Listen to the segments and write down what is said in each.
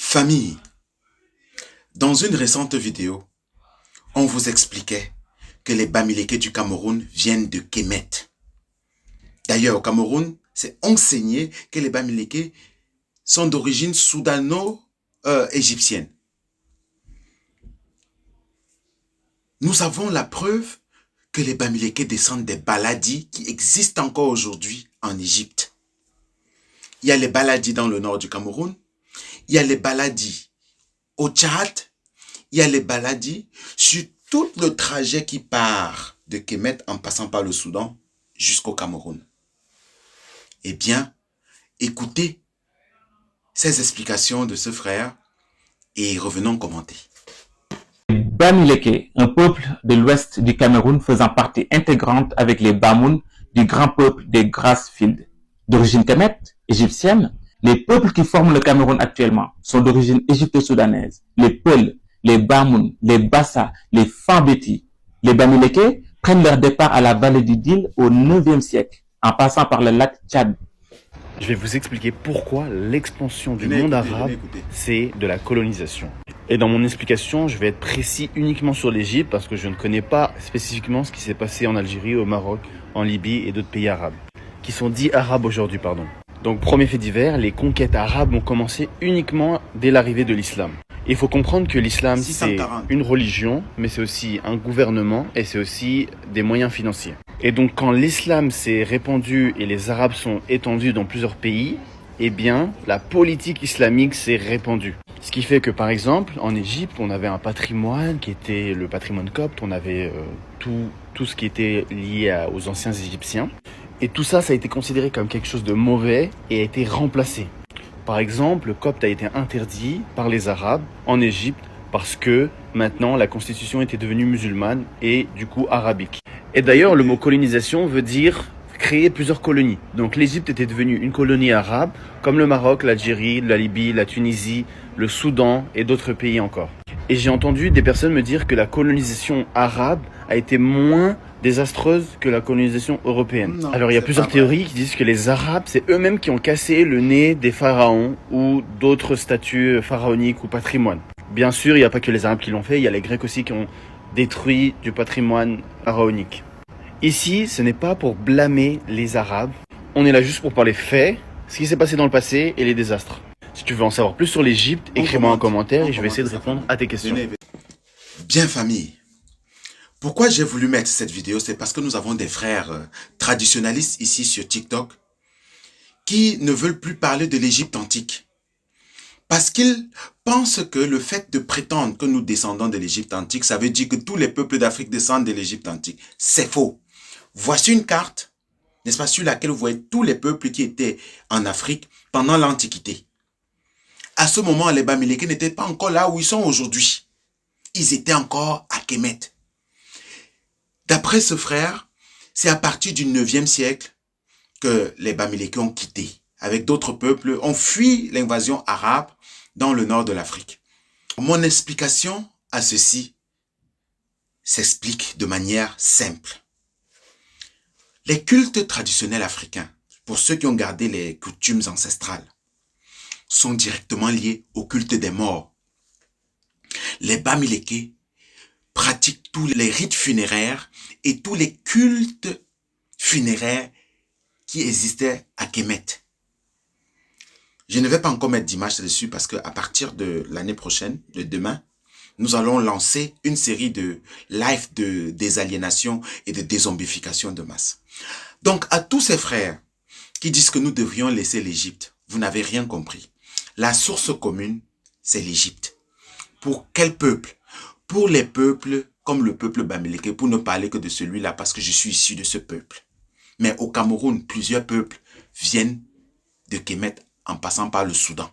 Famille, dans une récente vidéo, on vous expliquait que les Bamileke du Cameroun viennent de Kemet. D'ailleurs, au Cameroun, c'est enseigné que les Bamileke sont d'origine soudano-égyptienne. Nous avons la preuve que les Bamileke descendent des Baladis qui existent encore aujourd'hui en Égypte. Il y a les Baladis dans le nord du Cameroun, il y a les Baladis au Tchad, il y a les Baladis sur tout le trajet qui part de Kemet en passant par le Soudan jusqu'au Cameroun. Eh bien, écoutez ces explications de ce frère et revenons commenter. Bamileke, un peuple de l'ouest du Cameroun faisant partie intégrante avec les Bamoun du grand peuple des Grassfields. D'origine Kemet, égyptienne, les peuples qui forment le Cameroun actuellement sont d'origine égypto-soudanaise. Les Peuls, les Bamoun, les Bassa, les Fambeti. Les Bamileke prennent leur départ à la vallée du Nil au 9e siècle, en passant par le lac Tchad. Je vais vous expliquer pourquoi l'expansion du monde arabe, c'est de la colonisation. Et dans mon explication, je vais être précis uniquement sur l'Égypte parce que je ne connais pas spécifiquement ce qui s'est passé en Algérie, au Maroc, en Libye et d'autres pays arabes, qui sont dits arabes aujourd'hui, pardon. Donc, premier fait divers, les conquêtes arabes ont commencé uniquement dès l'arrivée de l'islam. Il faut comprendre que l'islam, c'est une religion, mais c'est aussi un gouvernement et c'est aussi des moyens financiers. Et donc, quand l'islam s'est répandu et les arabes sont étendus dans plusieurs pays, eh bien, la politique islamique s'est répandue. Ce qui fait que, par exemple, en Égypte, on avait un patrimoine qui était le patrimoine copte, on avait tout ce qui était lié aux anciens Égyptiens. Et tout ça, ça a été considéré comme quelque chose de mauvais et a été remplacé. Par exemple, le copte a été interdit par les Arabes en Égypte parce que maintenant la constitution était devenue musulmane et du coup arabique. Et d'ailleurs, le mot colonisation veut dire créer plusieurs colonies. Donc l'Égypte était devenue une colonie arabe, comme le Maroc, l'Algérie, la Libye, la Tunisie, le Soudan et d'autres pays encore. Et j'ai entendu des personnes me dire que la colonisation arabe a été moins désastreuse que la colonisation européenne. Non, alors il y a plusieurs théories qui disent que les Arabes, c'est eux-mêmes qui ont cassé le nez des pharaons ou d'autres statues pharaoniques ou patrimoine. Bien sûr, il n'y a pas que les Arabes qui l'ont fait, il y a les Grecs aussi qui ont détruit du patrimoine pharaonique. Ici, ce n'est pas pour blâmer les Arabes, on est là juste pour parler faits, ce qui s'est passé dans le passé et les désastres. Si tu veux en savoir plus sur l'Égypte, écris-moi en commentaire et je vais essayer de répondre à tes questions. Bien famille, pourquoi j'ai voulu mettre cette vidéo, c'est parce que nous avons des frères traditionnalistes ici sur TikTok qui ne veulent plus parler de l'Égypte antique. Parce qu'ils pensent que le fait de prétendre que nous descendons de l'Égypte antique, ça veut dire que tous les peuples d'Afrique descendent de l'Égypte antique. C'est faux. Voici une carte, n'est-ce pas, sur laquelle vous voyez tous les peuples qui étaient en Afrique pendant l'Antiquité. À ce moment, les Bamileke n'étaient pas encore là où ils sont aujourd'hui. Ils étaient encore à Kemet. D'après ce frère, c'est à partir du 9e siècle que les Bamileke ont quitté. Avec d'autres peuples, ont fui l'invasion arabe dans le nord de l'Afrique. Mon explication à ceci s'explique de manière simple. Les cultes traditionnels africains, pour ceux qui ont gardé les coutumes ancestrales, sont directement liés au culte des morts. Les Bamileke pratiquent tous les rites funéraires et tous les cultes funéraires qui existaient à Kemet. Je ne vais pas encore mettre d'image dessus parce qu'à partir de l'année prochaine, de demain, nous allons lancer une série de lives de désaliénation et de dézombification de masse. Donc, à tous ces frères qui disent que nous devrions laisser l'Égypte, vous n'avez rien compris. La source commune, c'est l'Égypte. Pour quel peuple? Pour les peuples comme le peuple Bamileke, pour ne parler que de celui-là parce que je suis issu de ce peuple. Mais au Cameroun, plusieurs peuples viennent de Kemet en passant par le Soudan.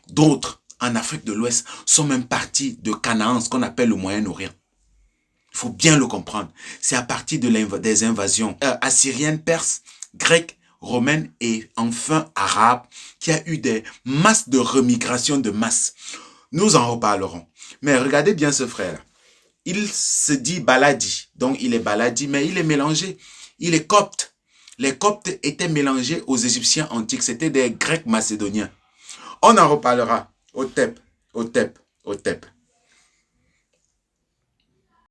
D'autres, en Afrique de l'Ouest, sont même partis de Canaan, ce qu'on appelle le Moyen-Orient. Il faut bien le comprendre. C'est à partir des invasions assyriennes, perses, grecques, romaines et enfin arabes qu'il y a eu des masses de remigration de masse. Nous en reparlerons. Mais regardez bien ce frère. Il se dit Baladi, donc il est Baladi, mais il est mélangé. Il est copte. Les Coptes étaient mélangés aux Égyptiens antiques. C'était des Grecs macédoniens. On en reparlera. Hotep, Hotep, Hotep.